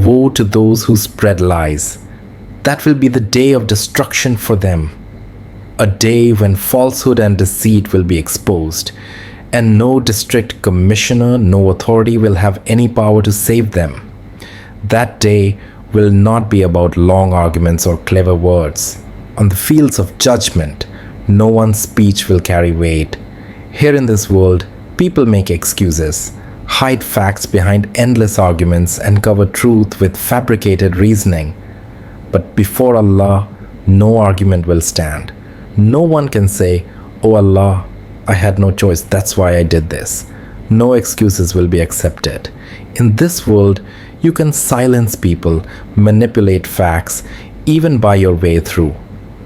Woe to those who spread lies. That will be the day of destruction for them. A day when falsehood and deceit will be exposed, and no district commissioner, no authority will have any power to save them. That day will not be about long arguments or clever words. On the fields of judgment, no one's speech will carry weight. Here in this world, people make excuses, hide facts behind endless arguments, and cover truth with fabricated reasoning. But before Allah, no argument will stand. No one can say, "Oh Allah, I had no choice, that's why I did this." No excuses will be accepted. In this world, you can silence people, manipulate facts, even buy your way through.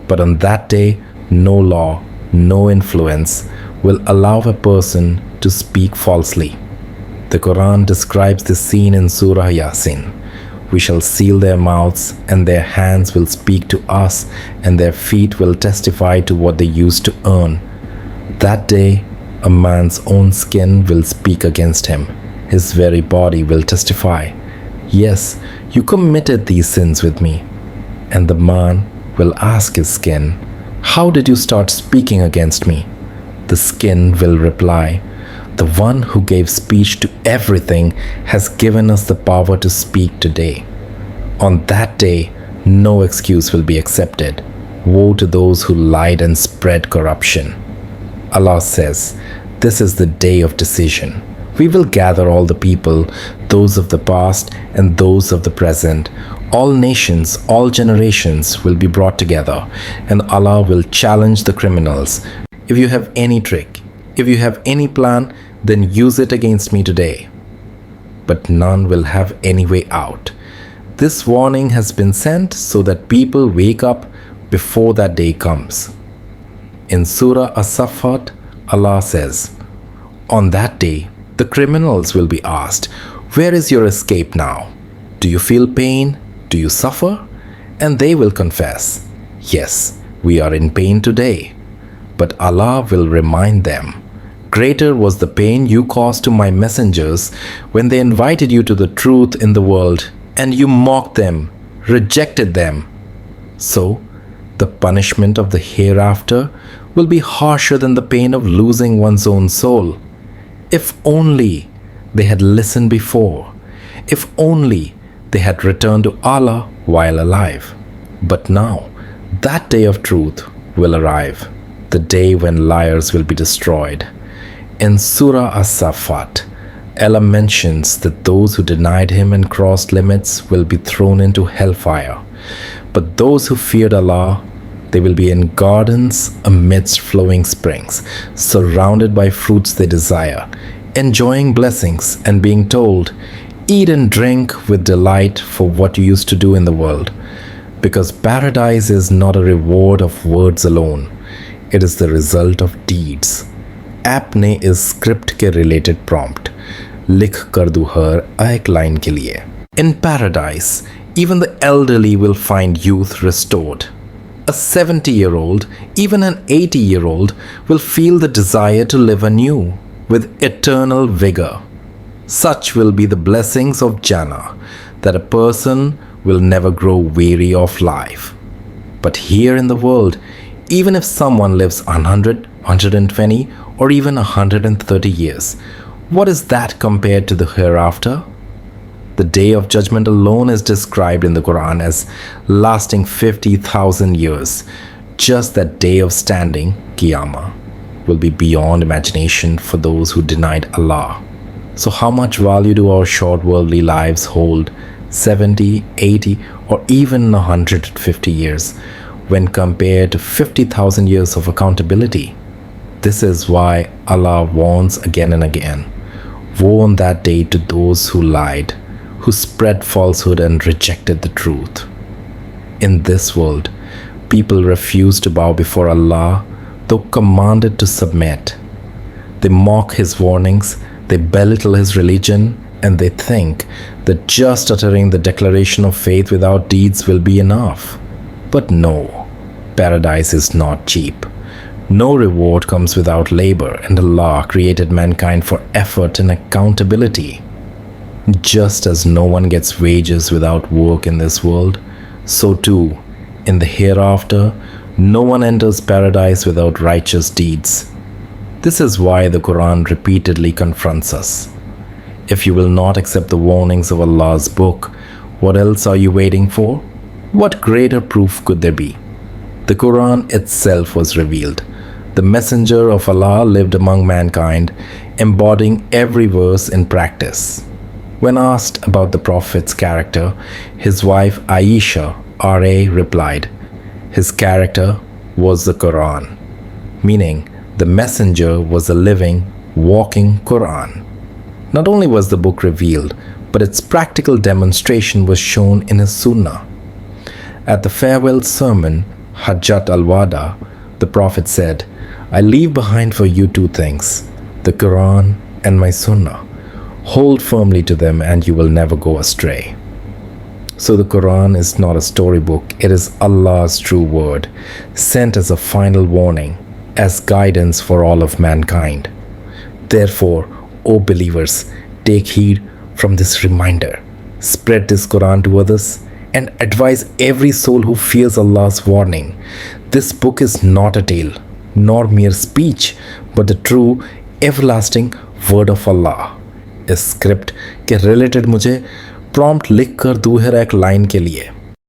But on that day, no law, no influence will allow a person to speak falsely. The Quran describes this scene in Surah Yasin. We shall seal their mouths, and their hands will speak to us, and their feet will testify to what they used to earn. That day, a man's own skin will speak against him. His very body will testify, "Yes, you committed these sins with me." And the man will ask his skin, "How did you start speaking against me?" The skin will reply, "The one who gave speech to everything has given us the power to speak today." On that day, no excuse will be accepted. Woe to those who lied and spread corruption. Allah says, this is the day of decision. We will gather all the people, those of the past and those of the present. All nations, all generations will be brought together, and Allah will challenge the criminals. If you have any trick, if you have any plan, then use it against me today. But none will have any way out. This warning has been sent so that people wake up before that day comes. In Surah As-Saffat, Allah says, on that day, the criminals will be asked, "Where is your escape now? Do you feel pain? Do you suffer?" And they will confess, "Yes, we are in pain today." But Allah will remind them, "Greater was the pain you caused to my messengers when they invited you to the truth in the world, and you mocked them, rejected them. So, the punishment of the hereafter will be harsher than the pain of losing one's own soul. If only they had listened before. If only they had returned to Allah while alive. But now, that day of truth will arrive, the day when liars will be destroyed. In Surah As-Saffat, Allah mentions that those who denied Him and crossed limits will be thrown into hellfire. But those who feared Allah, they will be in gardens amidst flowing springs, surrounded by fruits they desire, enjoying blessings and being told, "Eat and drink with delight for what you used to do in the world." Because paradise is not a reward of words alone, it is the result of deeds. आपने इस script के related prompt लिख कर दूँ हर एक line के लिए. In paradise, even the elderly will find youth restored. A 70-year-old, even an 80-year-old will feel the desire to live anew with eternal vigor. Such will be the blessings of Jannah, that a person will never grow weary of life. But here in the world, even if someone lives 100, 120, or even 130 years, what is that compared to the hereafter? The day of judgment alone is described in the Quran as lasting 50,000 years. Just that day of standing, Qiyamah, will be beyond imagination for those who denied Allah. So how much value do our short worldly lives hold, 70, 80, or even 150 years, when compared to 50,000 years of accountability? This is why Allah warns again and again. Woe on that day to those who lied, who spread falsehood and rejected the truth. In this world, people refuse to bow before Allah, though commanded to submit. They mock His warnings, they belittle His religion, and they think that just uttering the declaration of faith without deeds will be enough. But no, paradise is not cheap. No reward comes without labor, and Allah created mankind for effort and accountability. Just as no one gets wages without work in this world, so too, in the hereafter, no one enters paradise without righteous deeds. This is why the Quran repeatedly confronts us. If you will not accept the warnings of Allah's book, what else are you waiting for? What greater proof could there be? The Quran itself was revealed. The Messenger of Allah lived among mankind, embodying every verse in practice. When asked about the Prophet's character, his wife Aisha R.A. replied, "His character was the Quran," meaning the Messenger was a living, walking Quran. Not only was the book revealed, but its practical demonstration was shown in his Sunnah. At the farewell sermon, Hajjat al-Wada, the Prophet said, "I leave behind for you two things, the Quran and my Sunnah. Hold firmly to them and you will never go astray." So the Quran is not a storybook, it is Allah's true word, sent as a final warning, as guidance for all of mankind. Therefore, O believers, take heed from this reminder. Spread this Quran to others and advise every soul who fears Allah's warning. This book is not a tale, nor mere speech, but the true, everlasting word of Allah. इस script के related मुझे prompt लिख कर दो है एक line के लिए।